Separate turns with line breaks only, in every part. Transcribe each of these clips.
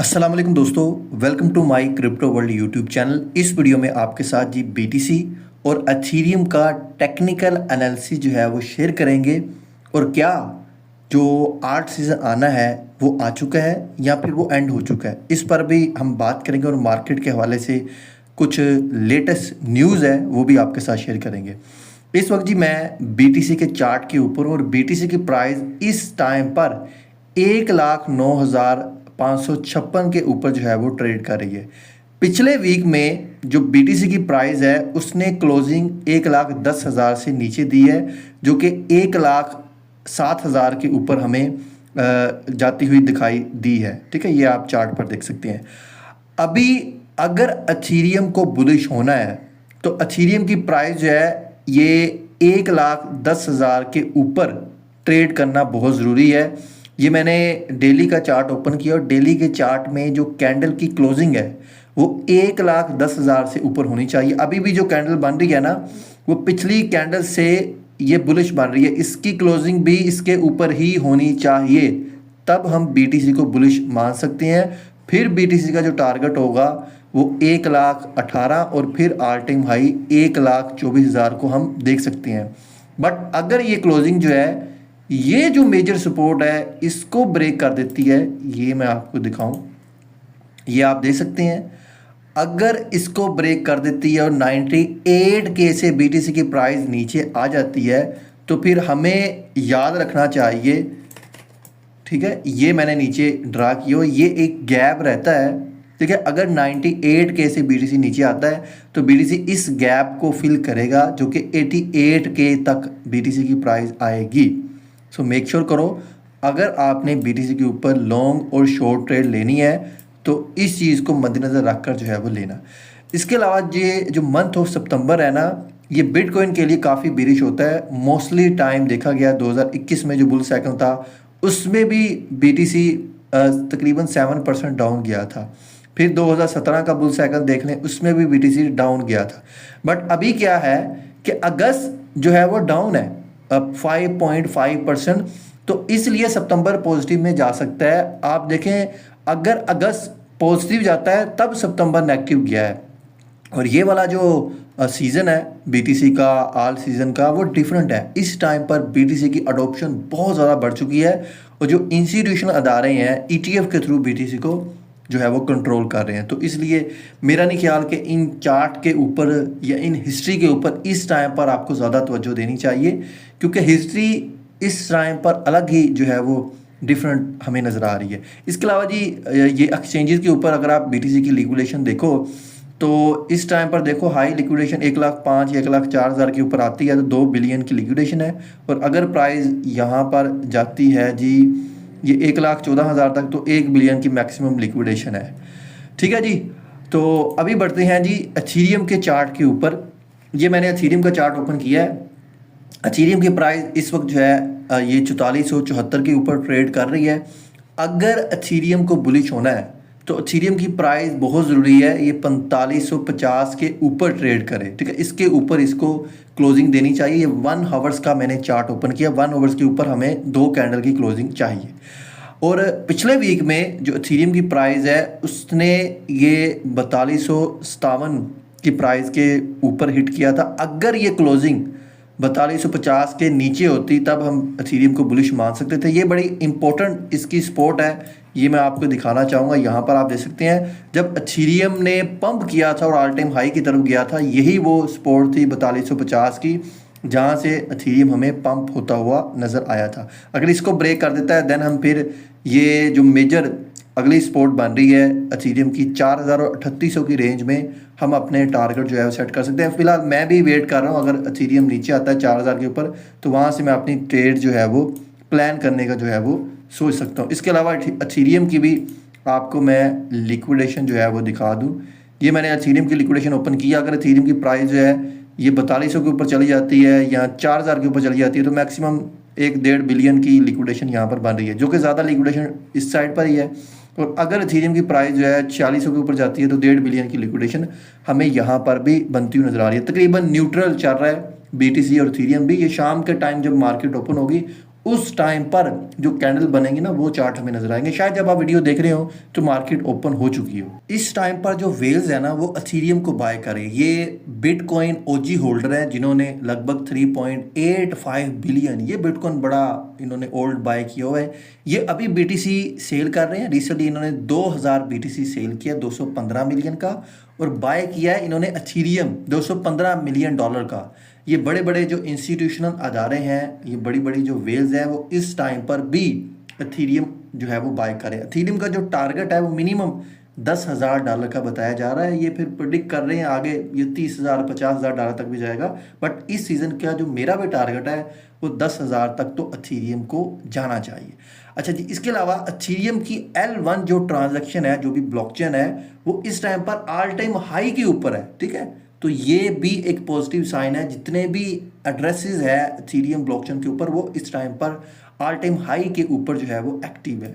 अस्सलाम वालेकुम दोस्तों, welcome to my crypto world YouTube channel. इस वीडियो में आपके साथ जी बीटीसी और अथीरियम का टेक्निकल एनालिसिस जो है वो शेयर करेंगे। और क्या जो आर्ट सीज़न आना है वो आ चुका है या फिर वो एंड हो चुका है, इस पर भी हम बात करेंगे। और मार्केट के हवाले से कुछ लेटेस्ट न्यूज़ है वो भी आपके साथ शेयर करेंगे। इस वक्त जी मैं बीटीसी के चार्ट के ऊपर हूँ और बीटीसी की प्राइस इस टाइम पर 1,09,556 के ऊपर जो है वो ट्रेड कर रही है। पिछले वीक में जो बीटीसी की प्राइस है उसने क्लोजिंग 1,10,000 से नीचे दी है, जो कि 1,07,000 के ऊपर हमें जाती हुई दिखाई दी है। ठीक है, ये आप चार्ट पर देख सकते हैं। अभी अगर अथीरियम को बुलिश होना है तो अथीरियम की प्राइस जो है ये 1,10,000 के ऊपर ट्रेड करना बहुत ज़रूरी है। ये मैंने डेली का चार्ट ओपन किया और डेली के चार्ट में जो कैंडल की क्लोजिंग है वो 1,10,000 से ऊपर होनी चाहिए। अभी भी जो कैंडल बन रही है ना, वो पिछली कैंडल से ये बुलिश बन रही है, इसकी क्लोजिंग भी इसके ऊपर ही होनी चाहिए, तब हम बीटीसी को बुलिश मान सकते हैं। फिर बीटीसी का जो टारगेट होगा वो 1,18,000 और फिर ऑल टाइम हाई 1,24,000 को हम देख सकते हैं। बट अगर ये क्लोजिंग जो है, ये जो मेजर सपोर्ट है इसको ब्रेक कर देती है, ये मैं आपको दिखाऊं, ये आप देख सकते हैं। अगर इसको ब्रेक कर देती है और 98 के से बीटीसी की प्राइस नीचे आ जाती है तो फिर हमें याद रखना चाहिए, ठीक है, ये मैंने नीचे ड्रा किया, ये एक गैप रहता है। ठीक है, अगर 98 के से बीटीसी नीचे आता है तो बीटीसी इस गैप को फिल करेगा, जो कि 88 के तक बीटीसी की प्राइस आएगी। सो मेक श्योर करो, अगर आपने बीटीसी के ऊपर लॉन्ग और शॉर्ट ट्रेड लेनी है तो इस चीज़ को मद्देनज़र रखकर जो है वो लेना। इसके अलावा ये जो मंथ ऑफ सितंबर है ना, ये बिटकॉइन के लिए काफ़ी बेरिश होता है। मोस्टली टाइम देखा गया 2021 में जो बुल साइकिल था उसमें भी बीटीसी तकरीबन 7% डाउन गया था। फिर 2017 का बुल साइकिल देख लें, उसमें भी बीटीसी डाउन गया था। बट अभी क्या है कि अगस्त जो है वो डाउन है 5.5%, तो इसलिए सितंबर पॉजिटिव में जा सकता है। आप देखें, अगर अगस्त पॉजिटिव जाता है तब सितंबर नेगेटिव गया है। और ये वाला जो सीज़न है बीटीसी का, आल सीज़न का, वो डिफरेंट है। इस टाइम पर बीटीसी की अडोप्शन बहुत ज़्यादा बढ़ चुकी है और जो इंस्टीट्यूशनल अदारे हैं ईटीएफ के थ्रू बीटीसी को जो है वो कंट्रोल कर रहे हैं। तो इसलिए मेरा नहीं ख्याल कि इन चार्ट के ऊपर या इन हिस्ट्री के ऊपर इस टाइम पर आपको ज़्यादा तवज्जो देनी चाहिए, क्योंकि हिस्ट्री इस टाइम पर अलग ही जो है वो डिफरेंट हमें नज़र आ रही है। इसके अलावा जी ये एक्सचेंजेस के ऊपर अगर आप बीटीसी की लिक्विडेशन देखो तो इस टाइम पर देखो हाई लिक्विडेशन 1,05,000 या 1,04,000 के ऊपर आती है तो 2 बिलियन की लिक्विडेशन है। और अगर प्राइस यहाँ पर जाती है जी ये 1,14,000 तक तो 1 बिलियन की मैक्सिमम लिक्विडेशन है। ठीक है जी, तो अभी बढ़ते हैं जी अथीरियम के चार्ट के ऊपर। ये मैंने अथीरियम का चार्ट ओपन किया है। अथीरियम की प्राइस इस वक्त जो है ये 4474 के ऊपर ट्रेड कर रही है। अगर अथीरियम को बुलिश होना है तो अथीरियम की प्राइस बहुत ज़रूरी है ये 4550 के ऊपर ट्रेड करे। ठीक है, इसके ऊपर इसको क्लोजिंग देनी चाहिए। ये 1 आवर्स का मैंने चार्ट ओपन किया, 1 आवर्स के ऊपर हमें 2 कैंडल की क्लोजिंग चाहिए। और पिछले वीक में जो अथीरियम की प्राइस है उसने ये 4257 की प्राइस के ऊपर हिट किया था। अगर ये क्लोजिंग 4250 के नीचे होती तब हम अथीरियम को बुलिश मान सकते थे। ये बड़ी इंपॉर्टेंट इसकी सपोर्ट है, ये मैं आपको दिखाना चाहूँगा। यहाँ पर आप देख सकते हैं जब अथीरियम ने पंप किया था और ऑल टाइम हाई की तरफ गया था, यही वो सपोर्ट थी 4250 की, जहाँ से अथीरियम हमें पंप होता हुआ नज़र आया था। अगर इसको ब्रेक कर देता है देन हम फिर ये जो मेजर अगली सपोर्ट बन रही है अथीरियम की 4,000 और 3,800 की रेंज में हम अपने टारगेट जो है वो सेट कर सकते हैं। फिलहाल मैं भी वेट कर रहा हूँ, अगर अथीरियम नीचे आता है 4,000 के ऊपर तो वहाँ से मैं अपनी ट्रेड जो है वो प्लान करने का जो है वो सोच सकता हूँ। इसके अलावा अथीरियम की भी आपको मैं लिक्विडेशन जो है वो दिखा दूँ। ये मैंने अथीरियम की लिक्विडेशन ओपन किया। अगर अथीरियम की प्राइस जो है ये 4200 के ऊपर चली जाती है या 4,000 के ऊपर चली जाती है तो मैक्सिमम 1.5 बिलियन की लिक्विडेशन यहाँ पर बन रही है, जो कि ज़्यादा लिक्विडेशन इस साइड पर ही है। और अगर अथीरियम की प्राइस जो है 4600 के ऊपर जाती है तो 1.5 बिलियन की लिक्विडेशन हमें यहाँ पर भी बनती हुई नज़र आ रही है। तकरीबन न्यूट्रल चल रहा है बीटीसी और अथीरियम भी। ये शाम के टाइम जब मार्केट ओपन होगी उस टाइम पर जो कैंडल बनेंगी ना वो चार्ट हमें नजर आएंगे। शायद जब आप वीडियो देख रहे हो तो मार्केट ओपन हो चुकी हो। इस टाइम पर जो वेल्स है ना वो अथीरियम को बाय करें। ये बिटकॉइन ओजी होल्डर हैं जिन्होंने लगभग 3.85 बिलियन ये बिटकॉइन बड़ा इन्होंने ओल्ड बाय किया हुआ है। ये अभी बीटीसी सेल कर रहे हैं। रिसेंटली इन्होंने 2000 बीटीसी सेल किया 215 मिलियन का, और बाय किया है इन्होंने अथीरियम 215 मिलियन डॉलर का। ये बड़े बड़े जो इंस्टीट्यूशनल अदारे हैं, ये बड़ी बड़ी जो वेल्स हैं, वो इस टाइम पर भी अथीरियम जो है वो बाय करें। अथीरियम का जो टारगेट है वो मिनिमम $10,000 का बताया जा रहा है। ये फिर प्रिडिक्ट कर रहे हैं आगे ये 30,000 $50,000 तक भी जाएगा। बट इस सीज़न का जो मेरा भी टारगेट है वो 10,000 तक तो अथीरियम को जाना चाहिए। अच्छा जी, इसके अलावा अथीरियम की L1 जो ट्रांजैक्शन है, जो भी ब्लॉकचेन है, वो इस टाइम पर ऑल टाइम हाई के ऊपर है। ठीक है, तो ये भी एक पॉजिटिव साइन है। जितने भी एड्रेसेस है इथेरियम ब्लॉकचेन के ऊपर वो इस टाइम पर ऑल टाइम हाई के ऊपर जो है वो एक्टिव है।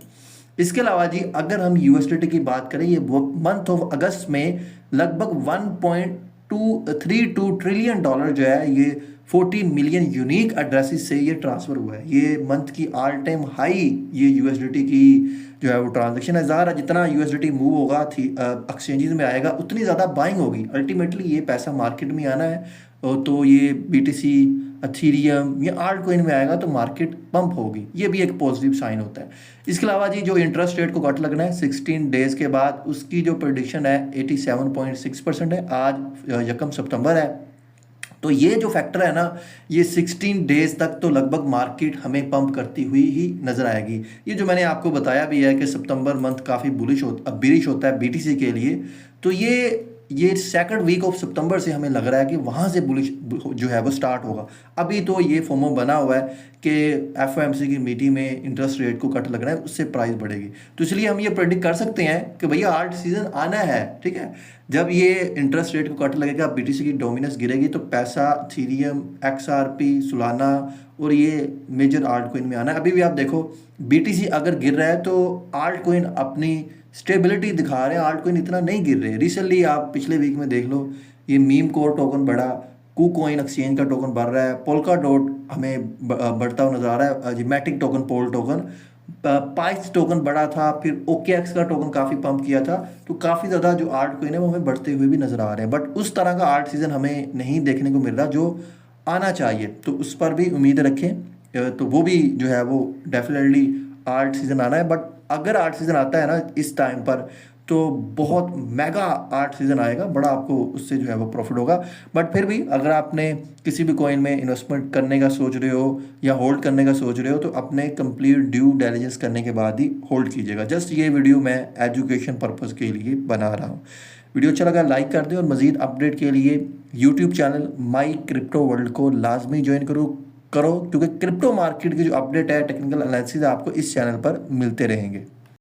इसके अलावा जी अगर हम यूएसडीटी की बात करें, ये मंथ ऑफ अगस्त में लगभग 1.232 ट्रिलियन डॉलर जो है ये 40 मिलियन यूनिक एड्रेसेस से ये ट्रांसफ़र हुआ है। ये मंथ की ऑल टाइम हाई ये यूएसडीटी की जो है वो ट्रांजैक्शन है। ज़ाहिर है जितना यूएसडीटी मूव होगा एक्सचेंजेस में आएगा उतनी ज़्यादा बाइंग होगी। अल्टीमेटली ये पैसा मार्केट में आना है, तो ये बीटीसी अथीरियम या आल्ट कोइन में आएगा तो मार्केट पंप होगी। ये भी एक पॉजिटिव साइन होता है। इसके अलावा जी जो इंटरेस्ट रेट को कट लगना है 16 डेज के बाद, उसकी जो प्रेडिक्शन है 87.6% है। आज 1 सितंबर है, तो ये जो फैक्टर है ना ये 16 डेज तक तो लगभग मार्केट हमें पंप करती हुई ही नजर आएगी। ये जो मैंने आपको बताया भी है कि सितंबर मंथ काफ़ी बिरिश होता है बीटीसी के लिए, तो ये सेकंड वीक ऑफ सितंबर से हमें लग रहा है कि वहाँ से बुलिश जो है वो स्टार्ट होगा। अभी तो ये फोमो बना हुआ है कि एफओएमसी की मीटिंग में इंटरेस्ट रेट को कट लग रहा है, उससे प्राइस बढ़ेगी। तो इसलिए हम ये प्रेडिक्ट कर सकते हैं कि भैया आल्ट सीजन आना है। ठीक है, जब ये इंटरेस्ट रेट को कट लगेगा, बीटीसी की डोमिनेंस गिरेगी, तो पैसा थीरियम, एक्सआरपी, सोलाना और ये मेजर आल्ट कोइन में आना है। अभी भी आप देखो बीटीसी अगर गिर रहा है तो आल्ट कोइन अपनी स्टेबिलिटी दिखा रहे हैं, आल्ट कोइन इतना नहीं गिर रहे। रिसेंटली आप पिछले वीक में देख लो, ये मीम कोर टोकन बढ़ा, KuCoin एक्सचेंज का टोकन बढ़ रहा है, पोल्का डॉट हमें बढ़ता हुआ नजर आ रहा है, मैटिक टोकन, पोल टोकन, पाइस टोकन बढ़ा था, फिर OKX का टोकन काफ़ी पंप किया था। तो काफ़ी ज़्यादा जो आल्ट कोइन है वो हमें बढ़ते हुए भी नजर आ रहे हैं। बट उस तरह का आल्ट सीजन हमें नहीं देखने को मिल रहा जो आना चाहिए, तो उस पर भी उम्मीद रखें। तो वो भी जो है वो डेफिनेटली आर्ट सीज़न आना है। बट अगर आर्ट सीज़न आता है ना इस टाइम पर, तो बहुत मेगा आर्ट सीज़न आएगा, बड़ा आपको उससे जो है वो प्रॉफिट होगा। बट फिर भी अगर आपने किसी भी कॉइन में इन्वेस्टमेंट करने का सोच रहे हो या होल्ड करने का सोच रहे हो, तो अपने कंप्लीट ड्यू डिलिजेंस करने के बाद ही होल्ड कीजिएगा। जस्ट ये वीडियो मैं एजुकेशन पर्पज़ के लिए बना रहा हूँ। वीडियो अच्छा लगा लाइक कर दें, और मज़ीद अपडेट के लिए YouTube channel my crypto world को लाजमी ज्वाइन करो, क्योंकि क्रिप्टो मार्केट की जो अपडेट है, टेक्निकल एनालिसिस आपको इस चैनल पर मिलते रहेंगे।